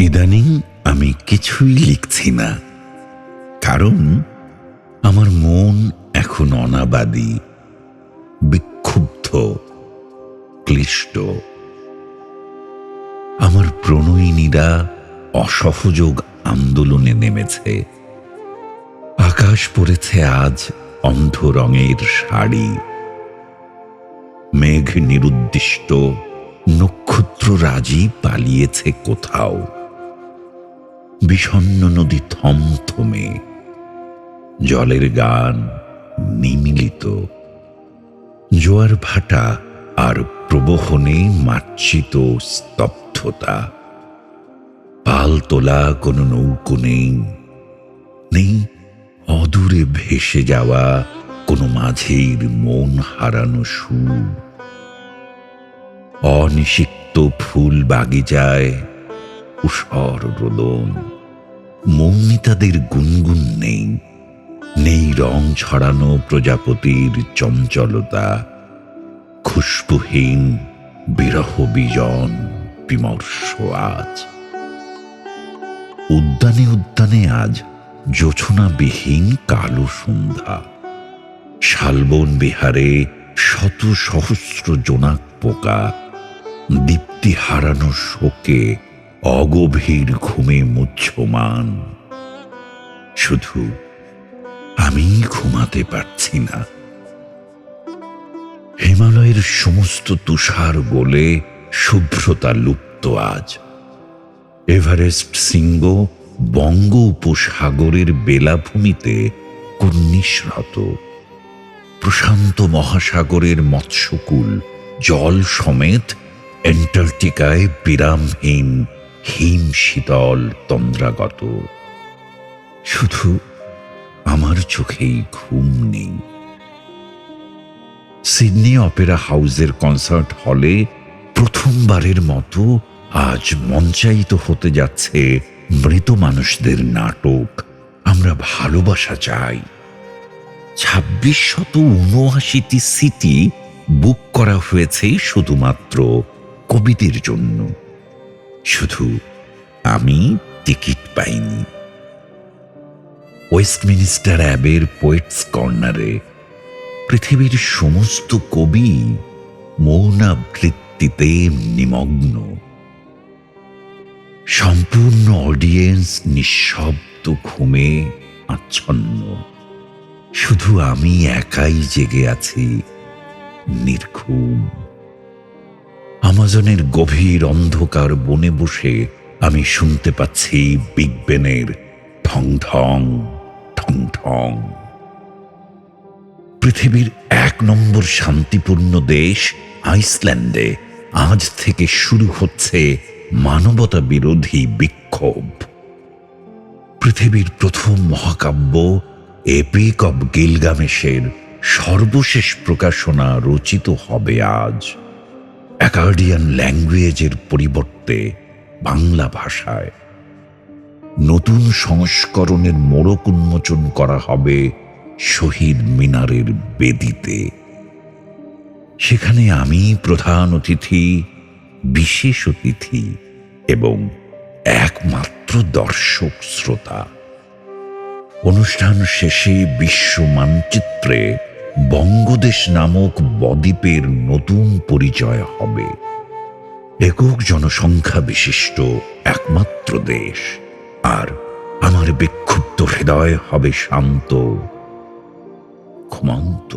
ইদানিং আমি কিছুই লিখছি না, কারণ আমার মন এখন অনাবাদী, বিক্ষুব্ধ, ক্লিষ্ট। আমার প্রণয়িনীরা অসহযোগ আন্দোলনে নেমেছে। আকাশ পড়েছে আজ অন্ধ রঙের শাড়ি। মেঘ নিরুদ্দিষ্ট, নক্ষত্ররাজি পালিয়েছে কোথাও। বিষণ্ণ নদী থমথমে, জলের গান নিমিলিত। জোয়ার ভাটা আর প্রবহনে মার্জিত স্তব্ধতা। পাল তোলা কোনো নৌকো নেই, নেই অদূরে ভেসে যাওয়া কোনো মাঝের মন হারানো সুর। অনিষিক্ত ফুল বাগিচায় উষর রোদন, মৌমিতাদের গুনগুন নেই, নেই রং ছড়ানো প্রজাপতির চঞ্চলতা। খুশবুহীন বিরহ বিজন বিমর্ষ আজ। উদ্যানে উদ্যানে আজ জোছনাবিহীন কালো সন্ধ্যা। শালবন বিহারে শত সহস্র জোনাক পোকা দীপ্তি হারানো শোকে অগভীর ঘুমে মুহ্যমান। শুধু আমি ঘুমাতে পারছি না। হিমালয়ের সমস্ত তুষার গলে শুভ্রতা লুপ্ত আজ। এভারেস্ট শৃঙ্গ বঙ্গ উপসাগরের বেলাভূমিতে কুর্নিশরত। প্রশান্ত মহাসাগরের মৎস্যকুল জল সমেত অ্যান্টার্কটিকায় বিরামহীন হিম শীতল তন্দ্রাগত। শুধু আমার চোখেই ঘুম নেই। সিডনি অপেরা হাউসের কনসার্ট হলে প্রথমবারের মতো আজ মঞ্চায়িত হতে যাচ্ছে মৃত মানুষদের নাটক আমরা ভালোবাসা চাই। 2679টি সিটি বুক করা হয়েছে শুধুমাত্র কবিদের জন্য। শুধু আমি টিকিট পাইনি। ওয়েস্টমিনিস্টার অ্যাবের পোয়েটস কর্নারে পৃথিবীর সমস্ত কবি মৌনাবৃত্তিতে নিমগ্ন। সম্পূর্ণ অডিয়েন্স নিঃশব্দ ঘুমে আচ্ছন্ন। শুধু আমি একাই জেগে আছি নির্ঘুম। আমাজনের গভীর অন্ধকার বনে বসে আমি শুনতে পাচ্ছি বিগ বেনের ঠং ঠং ঠং ঠং। পৃথিবীর 1 নম্বর শান্তিপূর্ণ দেশ আইসল্যান্ডে আজ থেকে শুরু হচ্ছে মানবতা বিরোধী বিক্ষোভ। পৃথিবীর প্রথম মহাকাব্য এপিক অব গিলগামেশের সর্বশেষ প্রকাশনা রচিত হবে আজ। অ্যাকার্ডিয়ান ল্যাঙ্গুয়েজের পরিবর্তে বাংলা ভাষায়। নতুন সংস্করণের মোড়ক উন্মোচন করা হবে শহীদ মিনারের বেদিতে। সেখানে আমি প্রধান অতিথি, বিশেষ অতিথি এবং একমাত্র দর্শক শ্রোতা। অনুষ্ঠান শেষে বিশ্ব মানচিত্রে বঙ্গদেশ নামক বদ্বীপের নতুন পরিচয় হবে। একক জনসংখ্যা বিশিষ্ট একমাত্র দেশ। আর আমার বিক্ষুব্ধ হৃদয় হবে শান্ত, ঘুমন্ত।